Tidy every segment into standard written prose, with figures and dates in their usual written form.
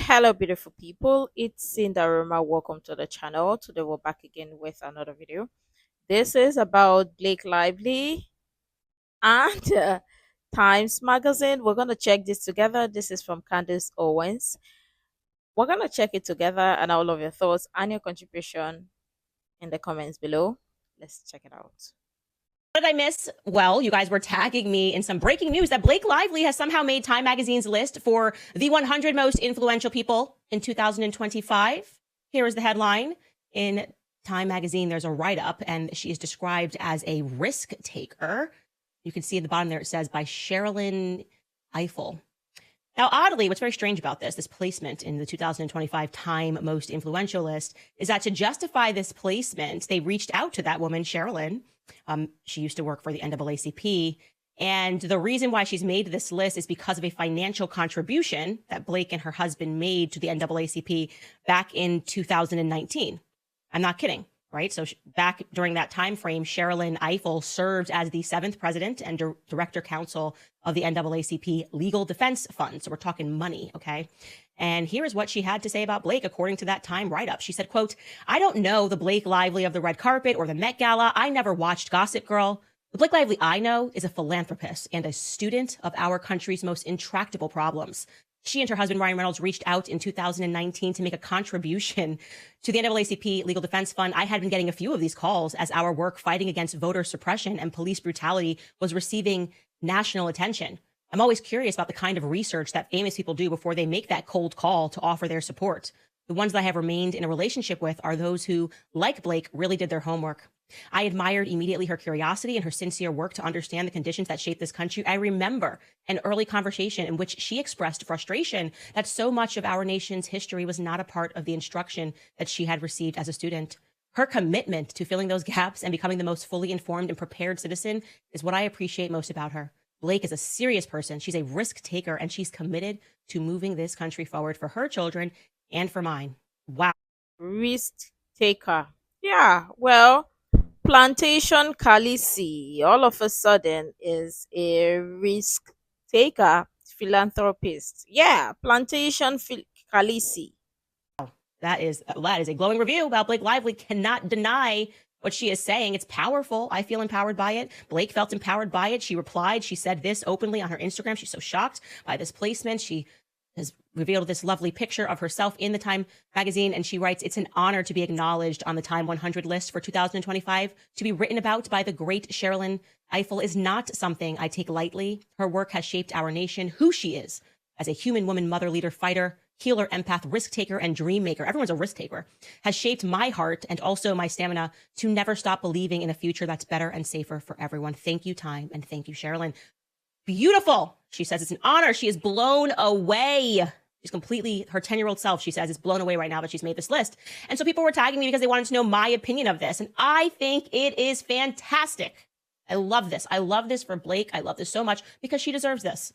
Hello, beautiful people. It's Cinderella. Welcome to the channel. Today, we're back again with another video. This is about Blake Lively and Times Magazine. We're going to check this together. This is from Candace Owens. We're going to check it together, and I will love your thoughts and your contribution in the comments below. Let's check it out. What did I miss? Well, you guys were tagging me in some breaking news that Blake Lively has somehow made Time Magazine's list for the 100 most influential people in 2025. Here is the headline. In Time Magazine, there's a write-up, and she is described as a risk taker. You can see at the bottom there, it says by Sherilyn Eiffel. Now, oddly, what's very strange about this placement in the 2025 Time Most Influential list is that to justify this placement, they reached out to that woman, Sherilyn. She used to work for the NAACP. And the reason why she's made this list is because of a financial contribution that Blake and her husband made to the NAACP back in 2019. I'm not kidding, right? So back during that time frame, Sherilyn Eiffel served as the 7th president and director counsel of the NAACP Legal Defense Fund. So we're talking money, okay? And here is what she had to say about Blake, according to that Time write-up. She said, quote, "I don't know the Blake Lively of the red carpet or the Met Gala. I never watched Gossip Girl. The Blake Lively I know is a philanthropist and a student of our country's most intractable problems. She and her husband, Ryan Reynolds, reached out in 2019 to make a contribution to the NAACP Legal Defense Fund. I had been getting a few of these calls as our work fighting against voter suppression and police brutality was receiving national attention. I'm always curious about the kind of research that famous people do before they make that cold call to offer their support. The ones that I have remained in a relationship with are those who, like Blake, really did their homework. I admired immediately her curiosity and her sincere work to understand the conditions that shape this country. I remember an early conversation in which she expressed frustration that so much of our nation's history was not a part of the instruction that she had received as a student. Her commitment to filling those gaps and becoming the most fully informed and prepared citizen is what I appreciate most about her. Blake is a serious person. She's a risk taker, and she's committed to moving this country forward for her children and for mine." Wow. Risk taker. Yeah, well, Plantation Khaleesi all of a sudden is a risk taker, philanthropist. Yeah, Khaleesi. That is a glowing review about Blake Lively. Cannot deny what she is saying. It's powerful. I feel empowered by it. Blake felt empowered by it. She replied. She said this openly on her Instagram. She's so shocked by this placement. She has revealed this lovely picture of herself in the Time magazine. And she writes, "It's an honor to be acknowledged on the Time 100 list for 2025. To be written about by the great Sherilyn Eiffel is not something I take lightly. Her work has shaped our nation, who she is as a human woman, mother, leader, fighter, healer, empath, risk taker, and dream maker. Everyone's a risk taker. Has shaped my heart and also my stamina to never stop believing in a future that's better and safer for everyone. Thank you, Time, and thank you, Sherilyn." Beautiful. She says it's an honor. She is blown away. She's completely, her 10-year-old self, she says, is blown away right now that she's made this list. And so people were tagging me because they wanted to know my opinion of this. And I think it is fantastic. I love this. I love this for Blake. I love this so much because she deserves this.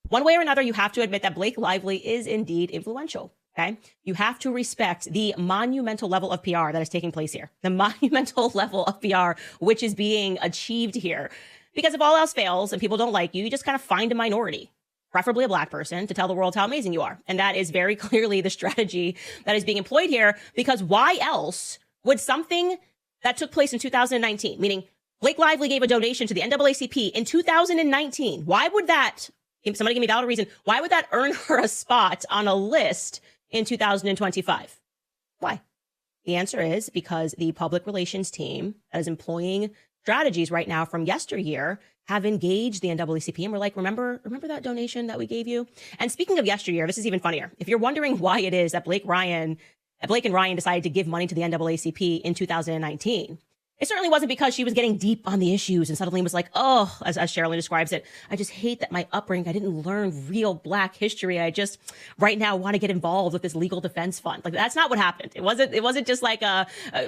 One way or another, you have to admit that Blake Lively is indeed influential. Okay. You have to respect the monumental level of PR that is taking place here, the monumental level of PR which is being achieved here. Because if all else fails and people don't like you, you just kind of find a minority, preferably a Black person, to tell the world how amazing you are. And that is very clearly the strategy that is being employed here, because why else would something that took place in 2019, meaning Blake Lively gave a donation to the NAACP in 2019, why would that, somebody give me a valid reason, why would that earn her a spot on a list in 2025? Why? The answer is because the public relations team that is employing strategies right now from yesteryear have engaged the NAACP and we're like, remember that donation that we gave you? And speaking of yesteryear, this is even funnier. If you're wondering why it is that Blake and Ryan decided to give money to the NAACP in 2019, it certainly wasn't because she was getting deep on the issues and suddenly was like, oh, as Sherilyn describes it, I just hate that my upbringing, I didn't learn real Black history. I just right now want to get involved with this legal defense fund. Like, that's not what happened. It wasn't just like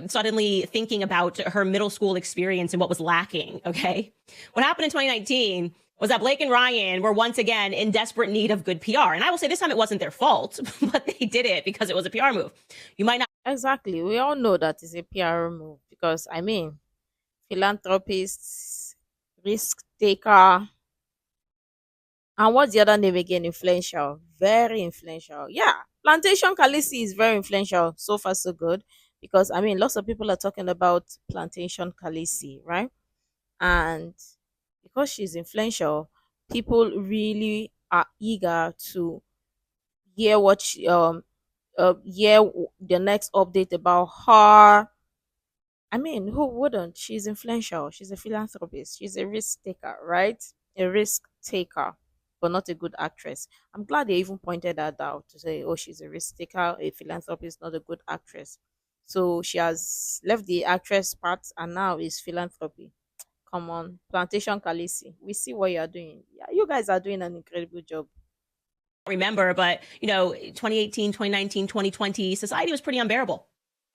suddenly thinking about her middle school experience and what was lacking. Okay. What happened in 2019 was that Blake and Ryan were once again in desperate need of good PR. And I will say this time it wasn't their fault, but they did it because it was a PR move. You might not. Exactly. We all know that is a PR move because, I mean, philanthropists, risk taker, And what's the other name again? Influential. Very influential. Yeah. Plantation Khaleesi is very influential. So far, so good. Because, I mean, lots of people are talking about Plantation Khaleesi, right? And because she's influential, people really are eager to hear the next update about her. I mean, who wouldn't? She's influential. She's a philanthropist. She's a risk taker, right? A risk taker, but not a good actress. I'm glad they even pointed that out to say, oh, she's a risk taker, a philanthropist, not a good actress. So she has left the actress part and now is philanthropy. Come on, Plantation Khaleesi. We see what you are doing. Yeah, you guys are doing an incredible job. Remember, but 2018, 2019, 2020, society was pretty unbearable.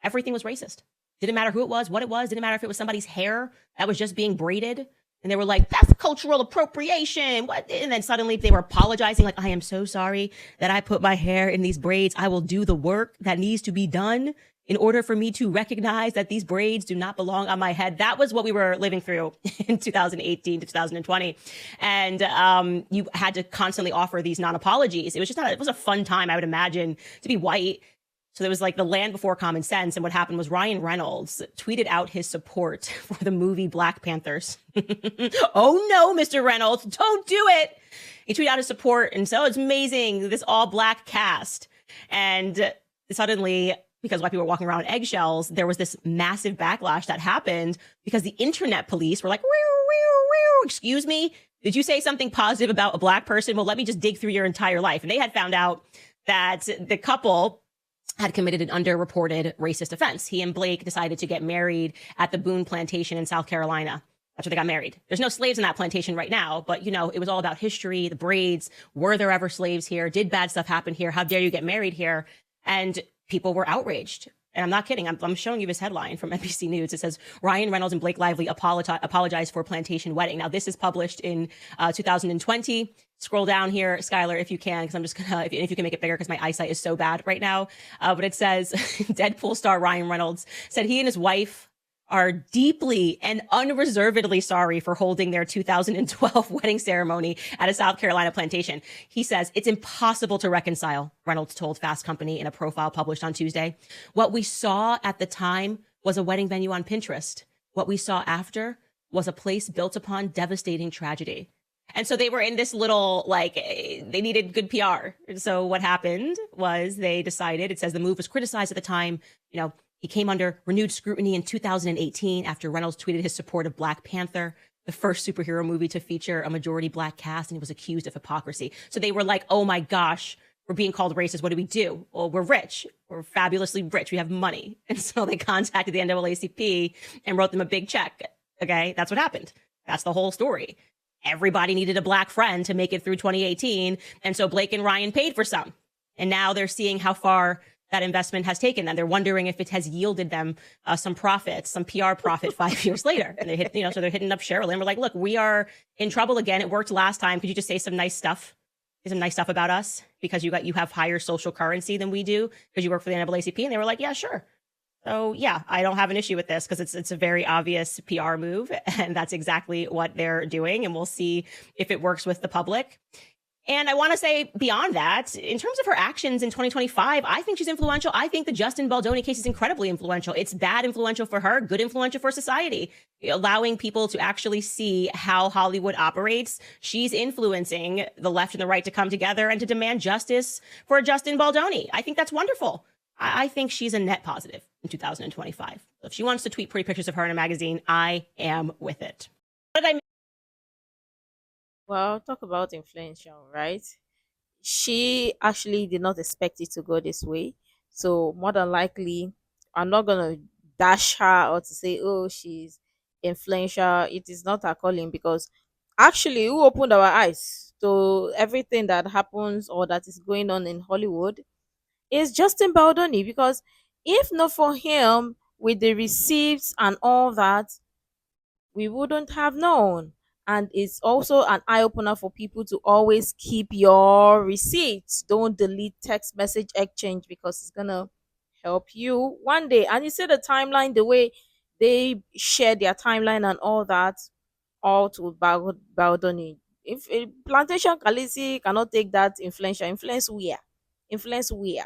Everything was racist. Didn't matter who it was, what it was, didn't matter if it was somebody's hair that was just being braided. And they were like, that's cultural appropriation. What? And then suddenly they were apologizing, like, I am so sorry that I put my hair in these braids. I will do the work that needs to be done in order for me to recognize that these braids do not belong on my head. That was what we were living through in 2018 to 2020. And you had to constantly offer these non-apologies. It was just not, it was a fun time, I would imagine, to be white. So there was like the land before common sense. And what happened was Ryan Reynolds tweeted out his support for the movie Black Panthers. Oh no, Mr. Reynolds, don't do it. He tweeted out his support. And so it's amazing, this all black cast. And suddenly, because white people were walking around on eggshells, there was this massive backlash that happened because the internet police were like, excuse me, did you say something positive about a black person? Well, let me just dig through your entire life. And they had found out that the couple had committed an underreported racist offense. He and Blake decided to get married at the Boone Plantation in South Carolina. That's where they got married. There's no slaves in that plantation right now, but it was all about history, the braids. Were there ever slaves here? Did bad stuff happen here? How dare you get married here? And people were outraged. And I'm not kidding. I'm showing you this headline from NBC News. It says Ryan Reynolds and Blake Lively apologize for plantation wedding. Now, this is published in 2020. Scroll down here, Skylar, if you can, because I'm just gonna, if you can make it bigger, because my eyesight is so bad right now. But it says Deadpool star Ryan Reynolds said he and his wife are deeply and unreservedly sorry for holding their 2012 wedding ceremony at a South Carolina plantation. He says, it's impossible to reconcile, Reynolds told Fast Company in a profile published on Tuesday. What we saw at the time was a wedding venue on Pinterest. What we saw after was a place built upon devastating tragedy. And so they were in this little, they needed good PR. So what happened was they decided, it says the move was criticized at the time, he came under renewed scrutiny in 2018 after Reynolds tweeted his support of Black Panther, the first superhero movie to feature a majority black cast, and he was accused of hypocrisy. So they were like, oh my gosh, we're being called racist. What do we do? Well, we're rich. We're fabulously rich. We have money. And so they contacted the NAACP and wrote them a big check. Okay, that's what happened. That's the whole story. Everybody needed a black friend to make it through 2018. And so Blake and Ryan paid for some. And now they're seeing how far that investment has taken them. They're wondering if it has yielded them some profits, some PR profit 5 years later. And they hit, so they're hitting up Cheryl and we're like, look, we are in trouble again. It worked last time. Could you just say some nice stuff? Say some nice stuff about us because you have higher social currency than we do because you work for the NAACP. And they were like, yeah, sure. So yeah, I don't have an issue with this because it's a very obvious PR move, and that's exactly what they're doing. And we'll see if it works with the public. And I want to say beyond that, in terms of her actions in 2025, I think she's influential. I think the Justin Baldoni case is incredibly influential. It's bad influential for her, good influential for society, allowing people to actually see how Hollywood operates. She's influencing the left and the right to come together and to demand justice for Justin Baldoni. I think that's wonderful. I think she's a net positive in 2025. If she wants to tweet pretty pictures of her in a magazine, I am with it. What did I Well, talk about influential, right? She actually did not expect it to go this way. So more than likely, I'm not gonna dash her or to say, oh, she's influential. It is not her calling because actually who opened our eyes to everything that happens or that is going on in Hollywood is Justin Baldoni, because if not for him with the receipts and all that, we wouldn't have known. And it's also an eye opener for people to always keep your receipts. Don't delete text message exchange because it's gonna help you one day. And you see the timeline, the way they share their timeline and all that, all to Baldoni. if Plantation Kalisi cannot take that influential influence where influence where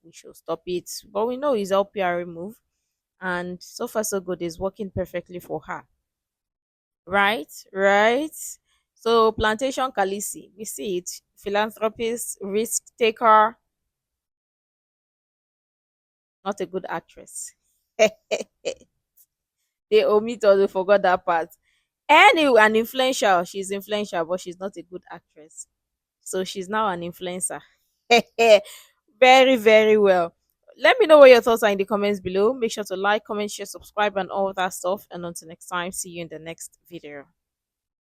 we should stop it. But we know it's all PR move, and so far so good. Is working perfectly for her. Right, right. So Plantation Kalisi, we see it. Philanthropist, risk taker, not a good actress. They omit or they forgot that part. Anyway, an influential. She's influential, but she's not a good actress. So she's now an influencer. Very, very well. Let me know what your thoughts are in the comments below. Make sure to like, comment, share, subscribe, and all that stuff. And until next time, see you in the next video.